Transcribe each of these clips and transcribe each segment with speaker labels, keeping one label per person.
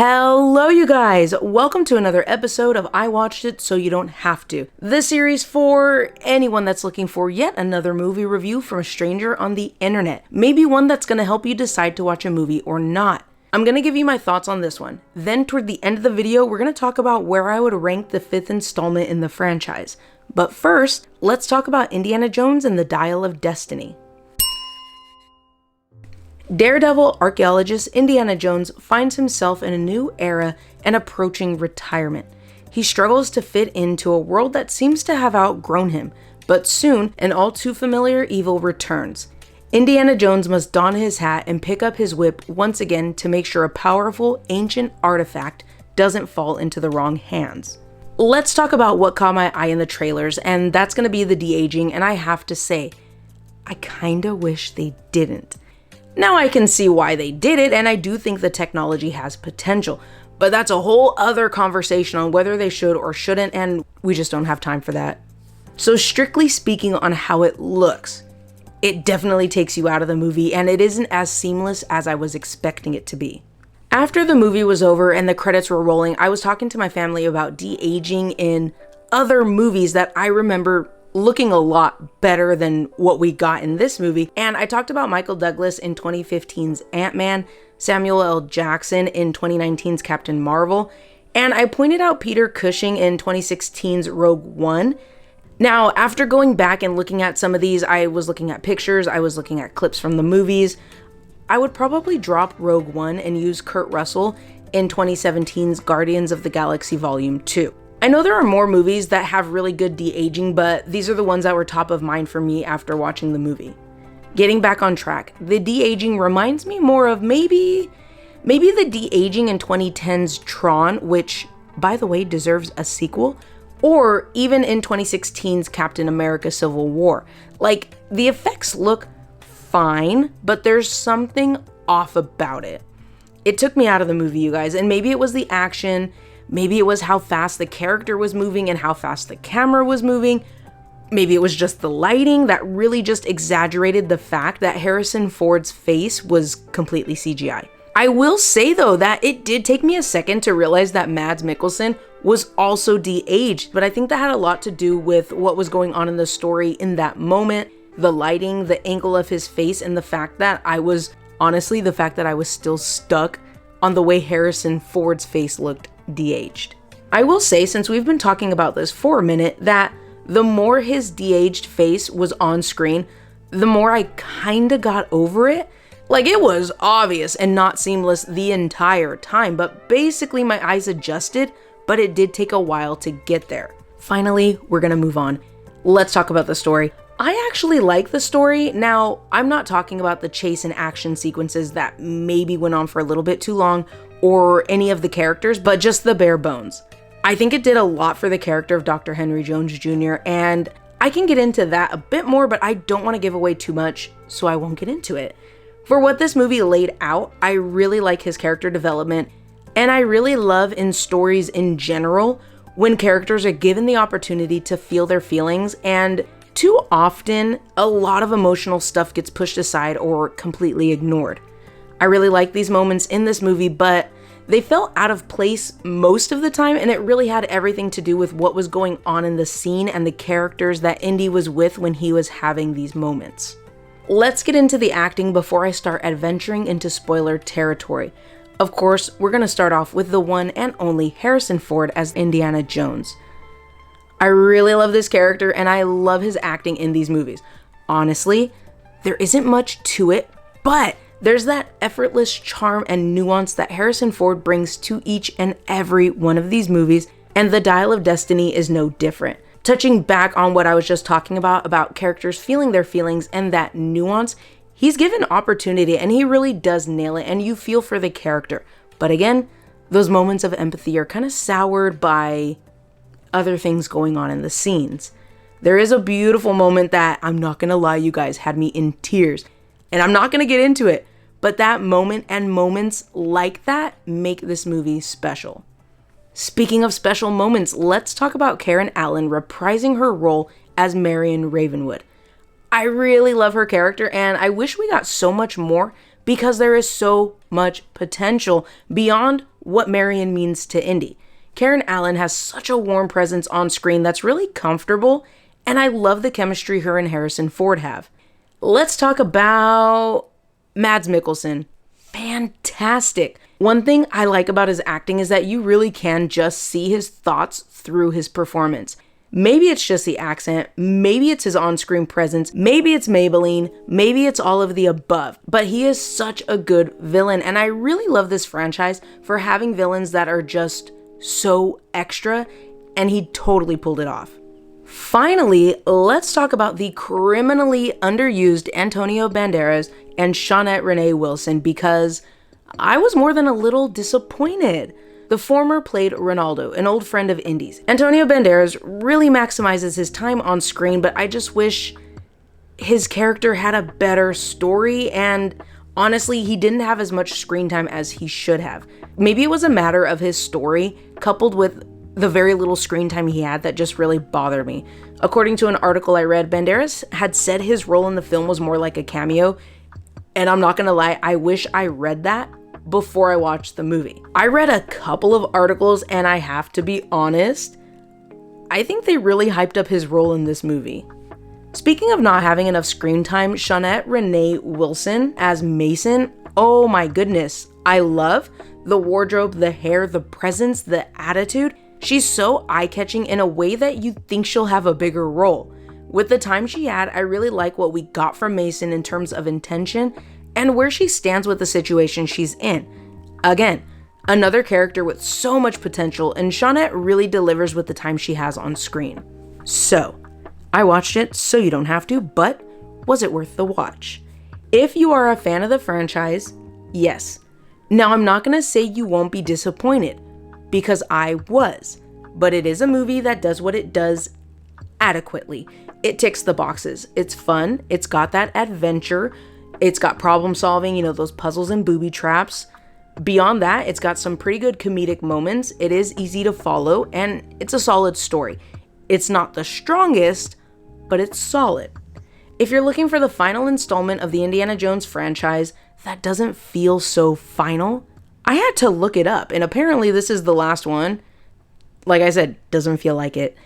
Speaker 1: Hello you guys, welcome to another episode of I Watched It So You Don't Have To. This series for anyone that's looking for yet another movie review from a stranger on the internet. Maybe one that's gonna help you decide to watch a movie or not. I'm gonna give you my thoughts on this one. Then toward the end of the video, we're gonna talk about where I would rank the 5th installment in the franchise. But first, let's talk about Indiana Jones and the Dial of Destiny. Daredevil archaeologist Indiana Jones finds himself in a new era and approaching retirement. He struggles to fit into a world that seems to have outgrown him, but soon an all too familiar evil returns. Indiana Jones must don his hat and pick up his whip once again to make sure a powerful ancient artifact doesn't fall into the wrong hands. Let's talk about what caught my eye in the trailers, and that's gonna be the de-aging, and I have to say, I kinda wish they didn't. Now I can see why they did it, and I do think the technology has potential, but that's a whole other conversation on whether they should or shouldn't, and we just don't have time for that. So strictly speaking on how it looks, it definitely takes you out of the movie, and it isn't as seamless as I was expecting it to be. After the movie was over and the credits were rolling, I was talking to my family about de-aging in other movies that I remember looking a lot better than what we got in this movie, and I talked about Michael Douglas in 2015's Ant-Man, Samuel L. Jackson in 2019's Captain Marvel, and I pointed out Peter Cushing in 2016's Rogue One. Now, after going back and looking at some of these, I was looking at pictures, I was looking at clips from the movies. I would probably drop Rogue One and use Kurt Russell in 2017's Guardians of the Galaxy Volume 2. I know there are more movies that have really good de-aging, but these are the ones that were top of mind for me after watching the movie. Getting back on track, the de-aging reminds me more of maybe the de-aging in 2010's Tron, which, by the way, deserves a sequel, or even in 2016's Captain America Civil War. Like, the effects look fine, but there's something off about it. It took me out of the movie, you guys, and maybe it was the action, maybe it was how fast the character was moving and how fast the camera was moving. Maybe it was just the lighting that really just exaggerated the fact that Harrison Ford's face was completely CGI. I will say though that it did take me a second to realize that Mads Mikkelsen was also de-aged, but I think that had a lot to do with what was going on in the story in that moment, the lighting, the angle of his face, and the fact that I was still stuck on the way Harrison Ford's face looked de-aged. I will say, since we've been talking about this for a minute, that the more his de-aged face was on screen, the more I kinda got over it. Like, it was obvious and not seamless the entire time, but basically my eyes adjusted, but it did take a while to get there. Finally, we're gonna move on. Let's talk about the story. I actually like the story. Now, I'm not talking about the chase and action sequences that maybe went on for a little bit too long, or any of the characters, but just the bare bones. I think it did a lot for the character of Dr. Henry Jones Jr., and I can get into that a bit more, but I don't want to give away too much, so I won't get into it. For what this movie laid out, I really like his character development, and I really love in stories in general when characters are given the opportunity to feel their feelings, and too often, a lot of emotional stuff gets pushed aside or completely ignored. I really like these moments in this movie, but they felt out of place most of the time, and it really had everything to do with what was going on in the scene and the characters that Indy was with when he was having these moments. Let's get into the acting before I start adventuring into spoiler territory. Of course, we're gonna start off with the one and only Harrison Ford as Indiana Jones. I really love this character, and I love his acting in these movies. Honestly, there isn't much to it, but there's that effortless charm and nuance that Harrison Ford brings to each and every one of these movies, and The Dial of Destiny is no different. Touching back on what I was just talking about characters feeling their feelings and that nuance, he's given opportunity and he really does nail it, and you feel for the character. But again, those moments of empathy are kind of soured by other things going on in the scenes. There is a beautiful moment that, I'm not gonna lie, you guys, had me in tears. And I'm not gonna get into it, but that moment and moments like that make this movie special. Speaking of special moments, let's talk about Karen Allen reprising her role as Marion Ravenwood. I really love her character, and I wish we got so much more because there is so much potential beyond what Marion means to Indy. Karen Allen has such a warm presence on screen that's really comfortable, and I love the chemistry her and Harrison Ford have. Let's talk about Mads Mikkelsen. Fantastic. One thing I like about his acting is that you really can just see his thoughts through his performance. Maybe it's just the accent, maybe it's his on-screen presence, maybe it's Maybelline, maybe it's all of the above, but he is such a good villain, and I really love this franchise for having villains that are just so extra, and he totally pulled it off. Finally, let's talk about the criminally underused Antonio Banderas and Shawnette Renee Wilson, because I was more than a little disappointed. The former played Ronaldo, an old friend of Indy's. Antonio Banderas really maximizes his time on screen, but I just wish his character had a better story, and honestly, he didn't have as much screen time as he should have. Maybe it was a matter of his story, coupled with the very little screen time he had, that just really bothered me. According to an article I read, Banderas had said his role in the film was more like a cameo, and I'm not gonna lie, I wish I read that before I watched the movie. I read a couple of articles, and I have to be honest, I think they really hyped up his role in this movie. Speaking of not having enough screen time, Shawnette Renee Wilson as Mason, oh my goodness. I love the wardrobe, the hair, the presence, the attitude. She's so eye-catching in a way that you think she'll have a bigger role. With the time she had, I really like what we got from Mason in terms of intention and where she stands with the situation she's in. Again, another character with so much potential, and Shawnette really delivers with the time she has on screen. So, I watched it so you don't have to, but was it worth the watch? If you are a fan of the franchise, yes. Now, I'm not gonna say you won't be disappointed, because I was, but it is a movie that does what it does adequately. It ticks the boxes. It's fun, it's got that adventure, it's got problem solving, those puzzles and booby traps. Beyond that, it's got some pretty good comedic moments, it is easy to follow, and it's a solid story. It's not the strongest, but it's solid. If you're looking for the final installment of the Indiana Jones franchise that doesn't feel so final, I had to look it up, and apparently this is the last one. Like I said, doesn't feel like it.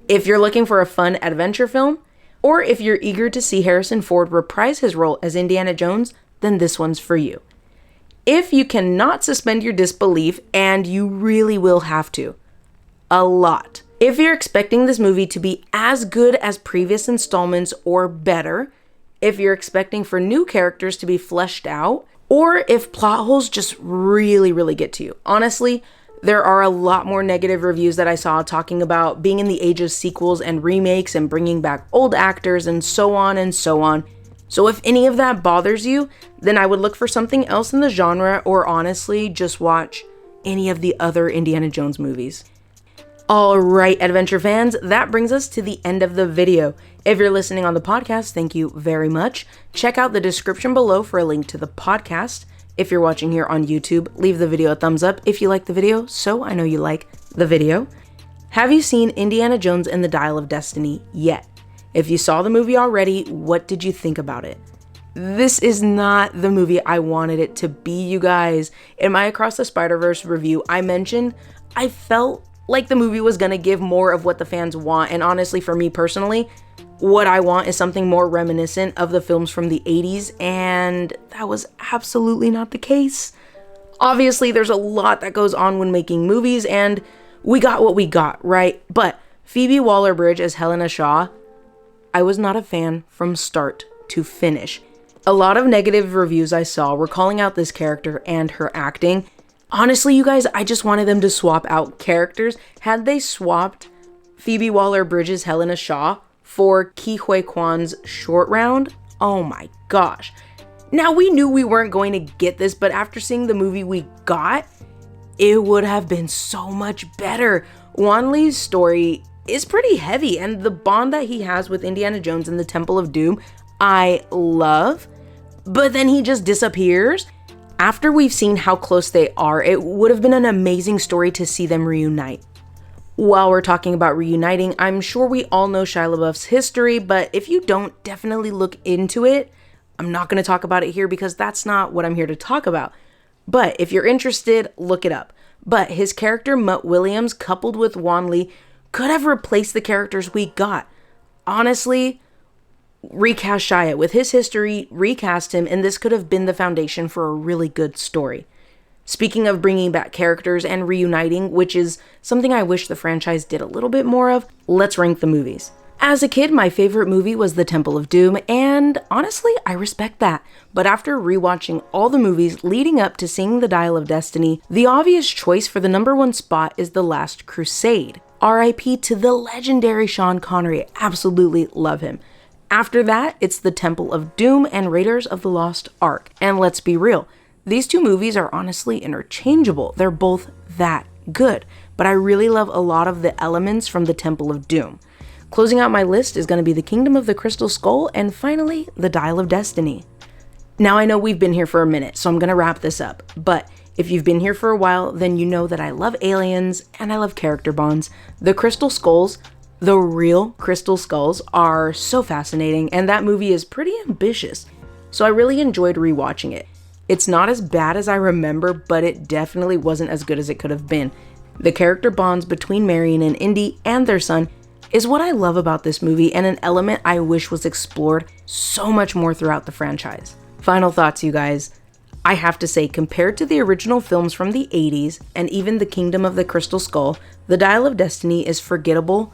Speaker 1: If you're looking for a fun adventure film, or if you're eager to see Harrison Ford reprise his role as Indiana Jones, then this one's for you. If you cannot suspend your disbelief, and you really will have to, a lot. If you're expecting this movie to be as good as previous installments or better, if you're expecting for new characters to be fleshed out, or if plot holes just really get to you. Honestly, there are a lot more negative reviews that I saw talking about being in the age of sequels and remakes and bringing back old actors and so on and so on. So if any of that bothers you, then I would look for something else in the genre, or honestly, just watch any of the other Indiana Jones movies. Alright, adventure fans, that brings us to the end of the video. If you're listening on the podcast, thank you very much. Check out the description below for a link to the podcast. If you're watching here on YouTube, leave the video a thumbs up if you like the video, so I know you like the video. Have you seen Indiana Jones and the Dial of Destiny yet? If you saw the movie already, what did you think about it? This is not the movie I wanted it to be, you guys. In my Across the Spider-Verse review, I mentioned I felt like the movie was gonna give more of what the fans want, and honestly, for me personally, what I want is something more reminiscent of the films from the 80s, and that was absolutely not the case. Obviously, there's a lot that goes on when making movies, and we got what we got, right? But Phoebe Waller-Bridge as Helena Shaw, I was not a fan from start to finish. A lot of negative reviews I saw were calling out this character and her acting. Honestly, you guys, I just wanted them to swap out characters. Had they swapped Phoebe Waller-Bridge's Helena Shaw for Ke Huy Quan's Short Round, oh my gosh. Now, we knew we weren't going to get this, but after seeing the movie we got, it would have been so much better. Wan Lee's story is pretty heavy, and the bond that he has with Indiana Jones in the Temple of Doom, I love, but then he just disappears. After we've seen how close they are, it would have been an amazing story to see them reunite. While we're talking about reuniting, I'm sure we all know Shia LaBeouf's history, but if you don't, definitely look into it. I'm not going to talk about it here because that's not what I'm here to talk about. But if you're interested, look it up. But his character Mutt Williams coupled with Wan Lee could have replaced the characters we got. Honestly, recast Shia. With his history, recast him, and this could have been the foundation for a really good story. Speaking of bringing back characters and reuniting, which is something I wish the franchise did a little bit more of, let's rank the movies. As a kid, my favorite movie was The Temple of Doom, and honestly, I respect that. But after rewatching all the movies leading up to seeing The Dial of Destiny, the obvious choice for the #1 spot is The Last Crusade. R.I.P. to the legendary Sean Connery, I absolutely love him. After that, it's The Temple of Doom and Raiders of the Lost Ark. And let's be real, these two movies are honestly interchangeable. They're both that good, but I really love a lot of the elements from The Temple of Doom. Closing out my list is going to be The Kingdom of the Crystal Skull, and finally, The Dial of Destiny. Now I know we've been here for a minute, so I'm going to wrap this up, but if you've been here for a while, then you know that I love aliens and I love character bonds. The Crystal Skulls, the real Crystal Skulls, are so fascinating, and that movie is pretty ambitious, so I really enjoyed rewatching it. It's not as bad as I remember, but it definitely wasn't as good as it could have been. The character bonds between Marion and Indy and their son is what I love about this movie, and an element I wish was explored so much more throughout the franchise. Final thoughts, you guys. I have to say, compared to the original films from the 80s and even The Kingdom of the Crystal Skull, The Dial of Destiny is forgettable,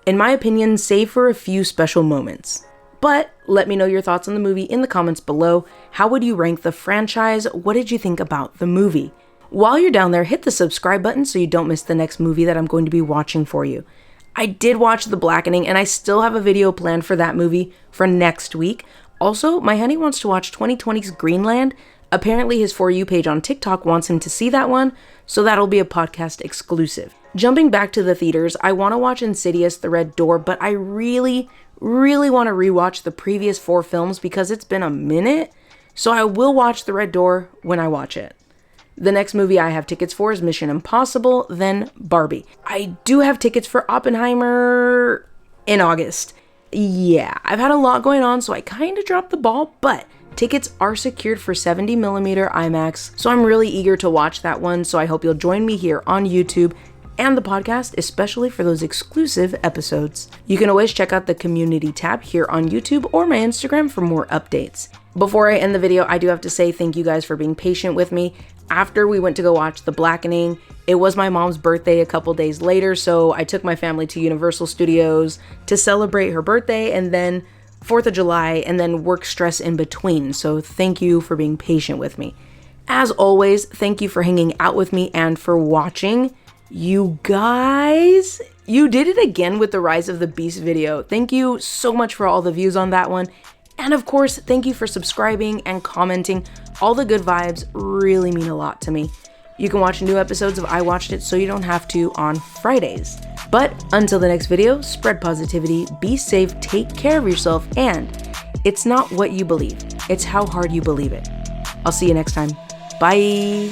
Speaker 1: in my opinion, save for a few special moments. But let me know your thoughts on the movie in the comments below. How would you rank the franchise? What did you think about the movie? While you're down there, hit the subscribe button so you don't miss the next movie that I'm going to be watching for you. I did watch The Blackening, and I still have a video planned for that movie for next week. Also, my honey wants to watch 2020's Greenland. Apparently his For You page on TikTok wants him to see that one, so that'll be a podcast exclusive. Jumping back to the theaters, I want to watch Insidious: The Red Door, but I really want to rewatch the previous 4 films because it's been a minute, so I will watch The Red Door when I watch it. The next movie I have tickets for is Mission Impossible, then Barbie. I do have tickets for Oppenheimer in August. Yeah, I've had a lot going on, so I kind of dropped the ball, but tickets are secured for 70mm IMAX, so I'm really eager to watch that one, so I hope you'll join me here on YouTube and the podcast, especially for those exclusive episodes. You can always check out the community tab here on YouTube or my Instagram for more updates. Before I end the video, I do have to say thank you guys for being patient with me. After we went to go watch The Blackening, it was my mom's birthday a couple days later, so I took my family to Universal Studios to celebrate her birthday, and then 4th of July, and then work stress in between, so thank you for being patient with me. As always, thank you for hanging out with me and for watching. You guys, you did it again with the Rise of the Beast video. Thank you so much for all the views on that one. And of course, thank you for subscribing and commenting. All the good vibes really mean a lot to me. You can watch new episodes of I Watched It So You Don't Have To on Fridays. But until the next video, spread positivity, be safe, take care of yourself, and it's not what you believe, it's how hard you believe it. I'll see you next time. Bye.